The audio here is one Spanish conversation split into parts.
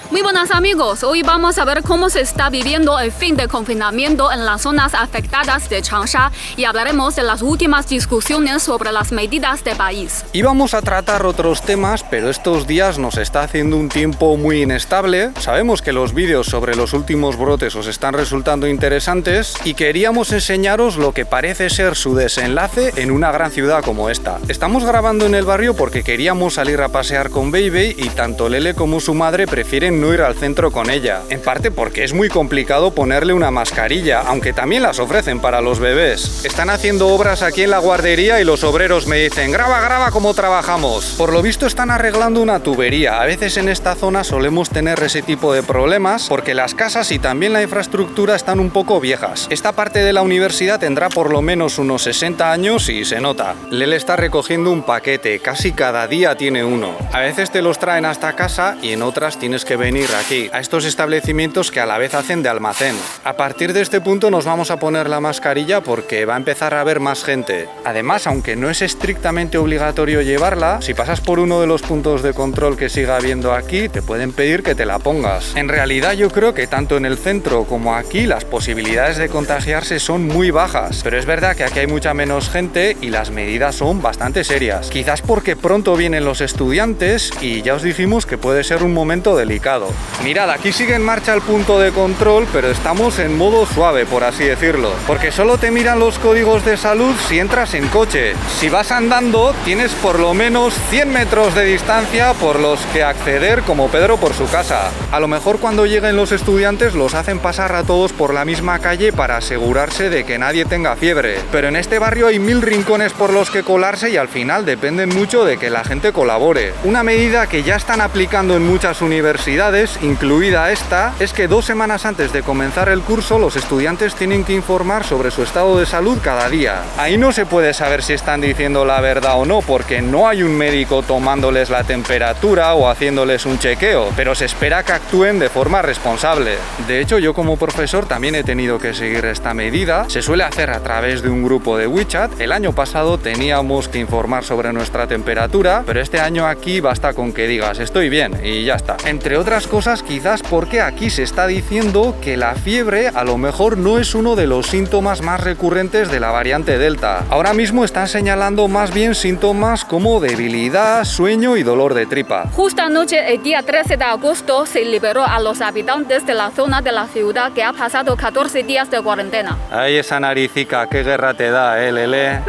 Muy buenas amigos, hoy vamos a ver cómo se está viviendo el fin de confinamiento en las zonas afectadas de Changsha y hablaremos de las últimas discusiones sobre las medidas de país. Y vamos a tratar otros temas, pero estos días nos está haciendo un tiempo muy inestable. Sabemos que los vídeos sobre los últimos brotes os están resultando interesantes y queríamos enseñaros lo que parece ser su desenlace en una gran ciudad como esta. Estamos grabando en el barrio porque queríamos salir a pasear con Baby y tanto Lele como su madre prefieren no ir al centro con ella, en parte porque es muy complicado ponerle una mascarilla, aunque también las ofrecen para los bebés. Están haciendo obras aquí en la guardería y los obreros me dicen graba cómo trabajamos. Por lo visto están arreglando una tubería. A veces en esta zona solemos tener ese tipo de problemas porque las casas y también la infraestructura están un poco viejas. Esta parte de la universidad tendrá por lo menos unos 60 años y se nota. Lele está recogiendo un paquete, casi cada día tiene uno. A veces te los traen hasta casa y en otras tienes que venir aquí, a estos establecimientos que a la vez hacen de almacén. A partir de este punto nos vamos a poner la mascarilla porque va a empezar a haber más gente. Además, aunque no es estrictamente obligatorio llevarla, si pasas por uno de los puntos de control que siga habiendo aquí, te pueden pedir que te la pongas. En realidad yo creo que tanto en el centro como aquí las posibilidades de contagiarse son muy bajas, pero es verdad que aquí hay mucha menos gente y las medidas son bastante serias. Quizás porque pronto vienen los estudiantes y ya os dijimos que puede ser un momento delicado. Mirad, aquí sigue en marcha el punto de control, pero estamos en modo suave, por así decirlo, porque solo te miran los códigos de salud si entras en coche. Si vas andando, tienes por lo menos 100 metros de distancia por los que acceder, como Pedro por su casa. A lo mejor cuando lleguen los estudiantes los hacen pasar a todos por la misma calle para asegurarse de que nadie tenga fiebre, pero en este barrio hay 1000 rincones por los que colarse y al final dependen mucho de que la gente colabore. Una medida que ya están aplicando en muchas universidades, incluida esta, es que 2 semanas antes de comenzar el curso los estudiantes tienen que informar sobre su estado de salud cada día. Ahí no se puede saber si están diciendo la verdad o no, porque no hay un médico tomándoles la temperatura o haciéndoles un chequeo, pero se espera que actúen de forma responsable. De hecho, yo como profesor también he tenido que seguir esta medida. Se suele hacer a través de un grupo de WeChat. El año pasado teníamos que informar sobre nuestra temperatura, pero este año aquí basta con que digas estoy bien y ya está. Entre otras cosas, quizás porque aquí se está diciendo que la fiebre a lo mejor no es uno de los síntomas más recurrentes de la variante Delta. Ahora mismo están señalando más bien síntomas como debilidad, sueño y dolor de tripa. Justo anoche, el día 13 de agosto, se liberó a los habitantes de la zona de la ciudad que ha pasado 14 días de cuarentena. Ay, esa naricica, qué guerra te da, Lele.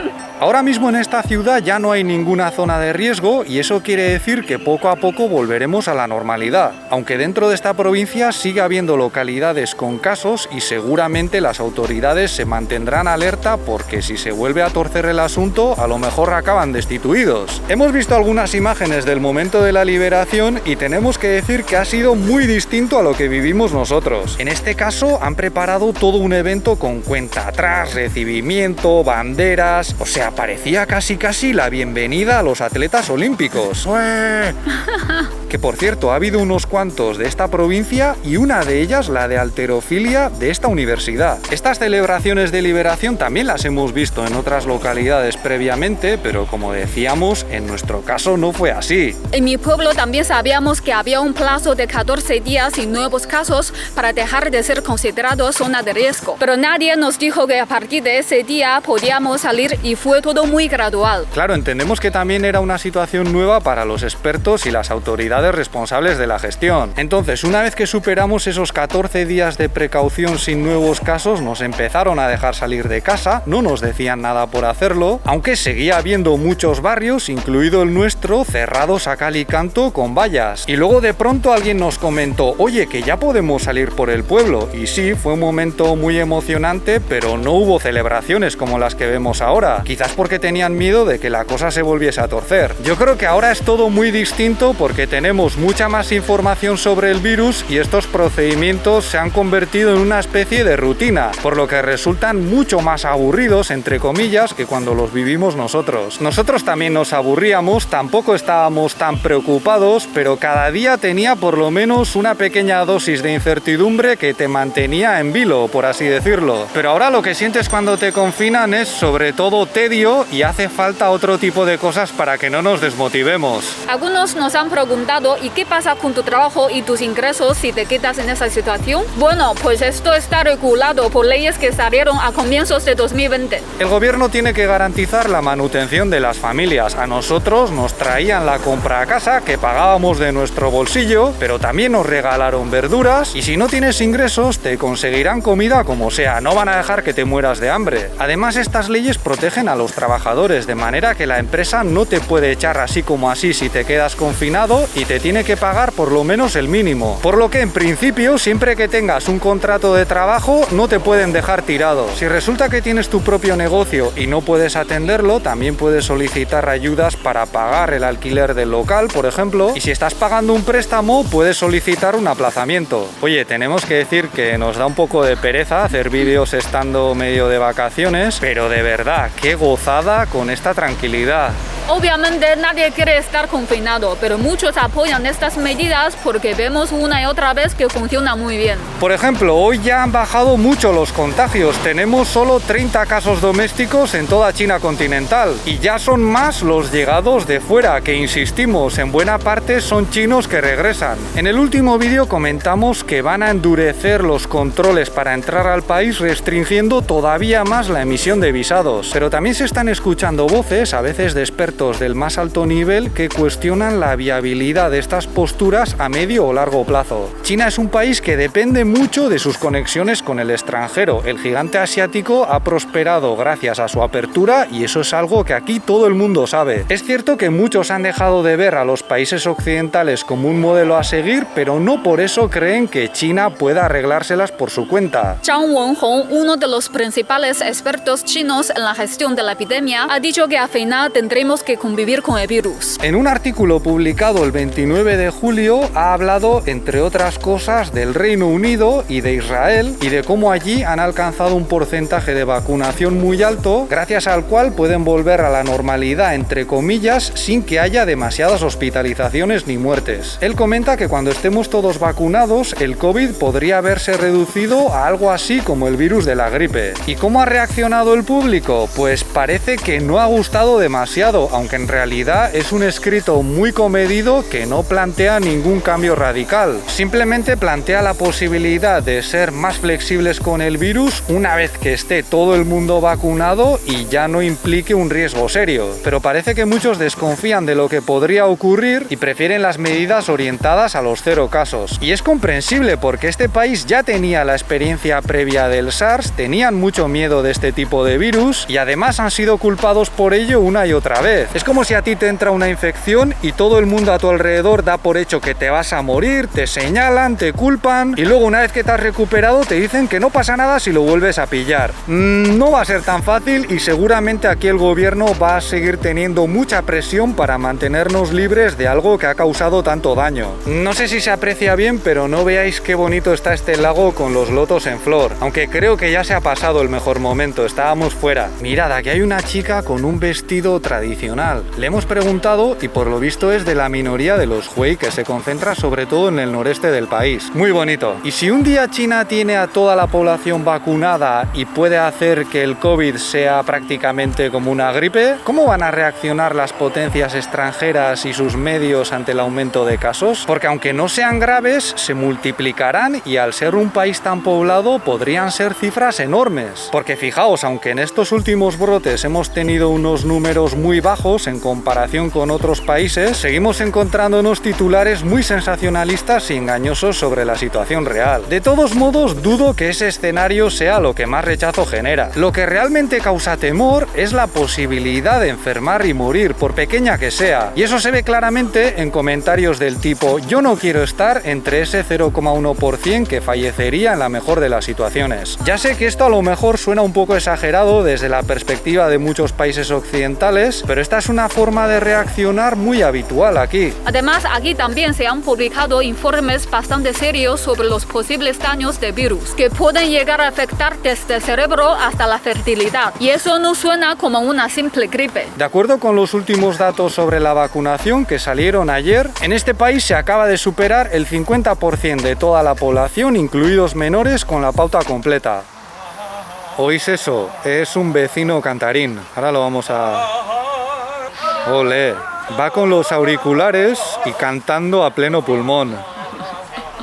Ahora mismo en esta ciudad ya no hay ninguna zona de riesgo y eso quiere decir que poco a poco volveremos a la normalidad. Aunque dentro de esta provincia sigue habiendo localidades con casos y seguramente las autoridades se mantendrán alerta porque si se vuelve a torcer el asunto, a lo mejor acaban destituidos. Hemos visto algunas imágenes del momento de la liberación y tenemos que decir que ha sido muy distinto a lo que vivimos nosotros. En este caso han preparado todo un evento con cuenta atrás, recibimiento, banderas, o sea, parecía casi la bienvenida a los atletas olímpicos. ¡Ué! Que por cierto, ha habido unos cuantos de esta provincia y una de ellas la de halterofilia de esta universidad. Estas celebraciones de liberación también las hemos visto en otras localidades previamente, pero como decíamos, en nuestro caso no fue así. En mi pueblo también sabíamos que había un plazo de 14 días y nuevos casos para dejar de ser considerados zona de riesgo, pero nadie nos dijo que a partir de ese día podíamos salir y fue todo muy gradual. Claro, entendemos que también era una situación nueva para los expertos y las autoridades responsables de la gestión. Entonces, una vez que superamos esos 14 días de precaución sin nuevos casos, nos empezaron a dejar salir de casa, no nos decían nada por hacerlo, aunque seguía habiendo muchos barrios, incluido el nuestro, cerrados a cal y canto con vallas. Y luego de pronto alguien nos comentó, oye, que ya podemos salir por el pueblo. Y sí, fue un momento muy emocionante, pero no hubo celebraciones como las que vemos ahora. Quizás porque tenían miedo de que la cosa se volviese a torcer. Yo creo que ahora es todo muy distinto porque tenemos mucha más información sobre el virus y estos procedimientos se han convertido en una especie de rutina, por lo que resultan mucho más aburridos, entre comillas, que cuando los vivimos nosotros. Nosotros también nos aburríamos, tampoco estábamos tan preocupados, pero cada día tenía por lo menos una pequeña dosis de incertidumbre que te mantenía en vilo, por así decirlo. Pero ahora lo que sientes cuando te confinan es sobre todo tedio necesario y hace falta otro tipo de cosas para que no nos desmotivemos. Algunos nos han preguntado, ¿y qué pasa con tu trabajo y tus ingresos si te quedas en esa situación? Bueno, pues esto está regulado por leyes que salieron a comienzos de 2020. El gobierno tiene que garantizar la manutención de las familias. A nosotros nos traían la compra a casa que pagábamos de nuestro bolsillo, pero también nos regalaron verduras y si no tienes ingresos te conseguirán comida como sea, no van a dejar que te mueras de hambre. Además, estas leyes protegen a los trabajadores de manera que la empresa no te puede echar así como así si te quedas confinado y te tiene que pagar por lo menos el mínimo. Por lo que en principio, siempre que tengas un contrato de trabajo, no te pueden dejar tirado. Si resulta que tienes tu propio negocio y no puedes atenderlo, también puedes solicitar ayudas para pagar el alquiler del local, por ejemplo, y si estás pagando un préstamo, puedes solicitar un aplazamiento. Oye, tenemos que decir que nos da un poco de pereza hacer vídeos estando medio de vacaciones, pero de verdad, qué gozada con esta tranquilidad. Obviamente nadie quiere estar confinado, pero muchos apoyan estas medidas porque vemos una y otra vez que funciona muy bien. Por ejemplo, hoy ya han bajado mucho los contagios. Tenemos solo 30 casos domésticos en toda China continental y ya son más los llegados de fuera, que insistimos, en buena parte son chinos que regresan. En el último vídeo comentamos que van a endurecer los controles para entrar al país, restringiendo todavía más la emisión de visados. Pero también se están escuchando voces, a veces de expertos del más alto nivel, que cuestionan la viabilidad de estas posturas a medio o largo plazo. China es un país que depende mucho de sus conexiones con el extranjero. El gigante asiático ha prosperado gracias a su apertura y eso es algo que aquí todo el mundo sabe. Es cierto que muchos han dejado de ver a los países occidentales como un modelo a seguir, pero no por eso creen que China pueda arreglárselas por su cuenta. Zhang Wenhong, uno de los principales expertos chinos en la gestión de la epidemia, ha dicho que al final tendremos que convivir con el virus. En un artículo publicado el 29 de julio ha hablado, entre otras cosas, del Reino Unido y de Israel y de cómo allí han alcanzado un porcentaje de vacunación muy alto, gracias al cual pueden volver a la normalidad, entre comillas, sin que haya demasiadas hospitalizaciones ni muertes. Él comenta que cuando estemos todos vacunados, el COVID podría haberse reducido a algo así como el virus de la gripe. ¿Y cómo ha reaccionado el público? Pues parece que no ha gustado demasiado, aunque en realidad es un escrito muy comedido que no plantea ningún cambio radical. Simplemente plantea la posibilidad de ser más flexibles con el virus una vez que esté todo el mundo vacunado y ya no implique un riesgo serio. Pero parece que muchos desconfían de lo que podría ocurrir y prefieren las medidas orientadas a los 0 casos. Y es comprensible porque este país ya tenía la experiencia previa del SARS, tenían mucho miedo de este tipo de virus y además han sido culpados por ello una y otra vez. Es como si a ti te entra una infección y todo el mundo a tu alrededor da por hecho que te vas a morir, te señalan, te culpan y luego una vez que te has recuperado te dicen que no pasa nada si lo vuelves a pillar. No va a ser tan fácil y seguramente aquí el gobierno va a seguir teniendo mucha presión para mantenernos libres de algo que ha causado tanto daño. No sé si se aprecia bien, pero no veáis qué bonito está este lago con los lotos en flor, aunque creo que ya se ha pasado el mejor momento, estábamos fuera. Mirad, aquí hay una chica con un vestido tradicional. Le hemos preguntado y por lo visto es de la minoría de los Hui, que se concentra sobre todo en el noreste del país. Muy bonito. Y si un día China tiene a toda la población vacunada y puede hacer que el COVID sea prácticamente como una gripe, ¿cómo van a reaccionar las potencias extranjeras y sus medios ante el aumento de casos? Porque aunque no sean graves, se multiplicarán y al ser un país tan poblado podrían ser cifras enormes. Porque fijaos, aunque en estos últimos brotes hemos tenido unos números muy bajos en comparación con otros países, seguimos encontrándonos titulares muy sensacionalistas y engañosos sobre la situación real. De todos modos, dudo que ese escenario sea lo que más rechazo genera. Lo que realmente causa temor es la posibilidad de enfermar y morir, por pequeña que sea. Y eso se ve claramente en comentarios del tipo: yo no quiero estar entre ese 0,1% que fallecería en la mejor de las situaciones. Ya sé que esto a lo mejor suena un poco exagerado desde la perspectiva de muchos países occidentales, pero esta es una forma de reaccionar muy habitual aquí. Además, aquí también se han publicado informes bastante serios sobre los posibles daños de virus, que pueden llegar a afectar desde el cerebro hasta la fertilidad. Y eso no suena como una simple gripe. De acuerdo con los últimos datos sobre la vacunación que salieron ayer, en este país se acaba de superar el 50% de toda la población, incluidos menores, con la pauta completa. ¿Oís eso? Es un vecino cantarín. Ahora lo vamos a... ¡Olé! Va con los auriculares y cantando a pleno pulmón.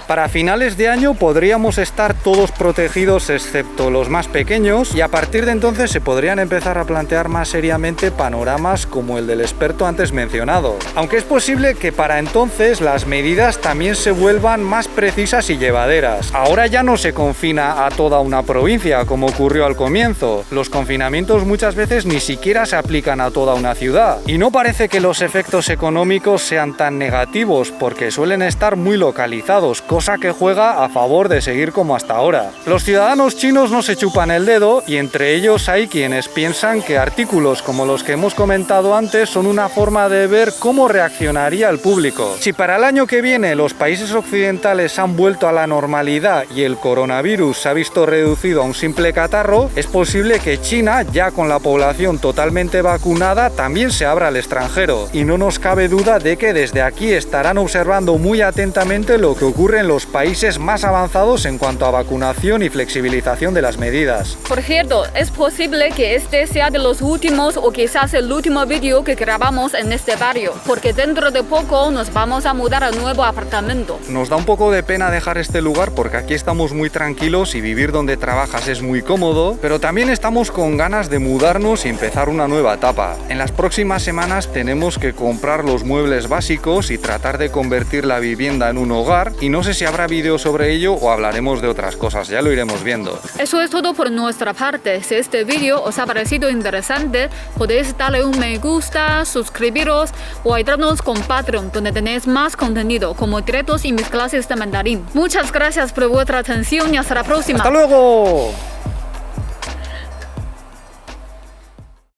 Para finales de año podríamos estar todos protegidos excepto los más pequeños y a partir de entonces se podrían empezar a plantear más seriamente panoramas como el del experto antes mencionado. Aunque es posible que para entonces las medidas también se vuelvan más precisas y llevaderas. Ahora ya no se confina a toda una provincia como ocurrió al comienzo. Los confinamientos muchas veces ni siquiera se aplican a toda una ciudad. Y no parece que los efectos económicos sean tan negativos porque suelen estar muy localizados, cosa que juega a favor de seguir como hasta ahora. Los ciudadanos chinos no se chupan el dedo y entre ellos hay quienes piensan que artículos como los que hemos comentado antes son una forma de ver cómo reaccionaría el público. Si para el año que viene los países occidentales han vuelto a la normalidad y el coronavirus se ha visto reducido a un simple catarro, es posible que China, ya con la población totalmente vacunada, también se abra al extranjero. Y no nos cabe duda de que desde aquí estarán observando muy atentamente lo que ocurre en los países más avanzados en cuanto a vacunación y flexibilización de las medidas. Por cierto, es posible que este sea de los últimos o quizás el último vídeo que grabamos en este barrio, porque dentro de poco nos vamos a mudar a un nuevo apartamento. Nos da un poco de pena dejar este lugar porque aquí estamos muy tranquilos y vivir donde trabajas es muy cómodo, pero también estamos con ganas de mudarnos y empezar una nueva etapa. En las próximas semanas tenemos que comprar los muebles básicos y tratar de convertir la vivienda en un hogar y no sé si habrá vídeo sobre ello o hablaremos de otras cosas, ya lo iremos viendo. Eso es todo por nuestra parte. Si este vídeo os ha parecido interesante, podéis darle un me gusta, suscribiros o ayudarnos con Patreon, donde tenéis más contenido como directos y mis clases de mandarín. Muchas gracias por vuestra atención y hasta la próxima. ¡Hasta luego!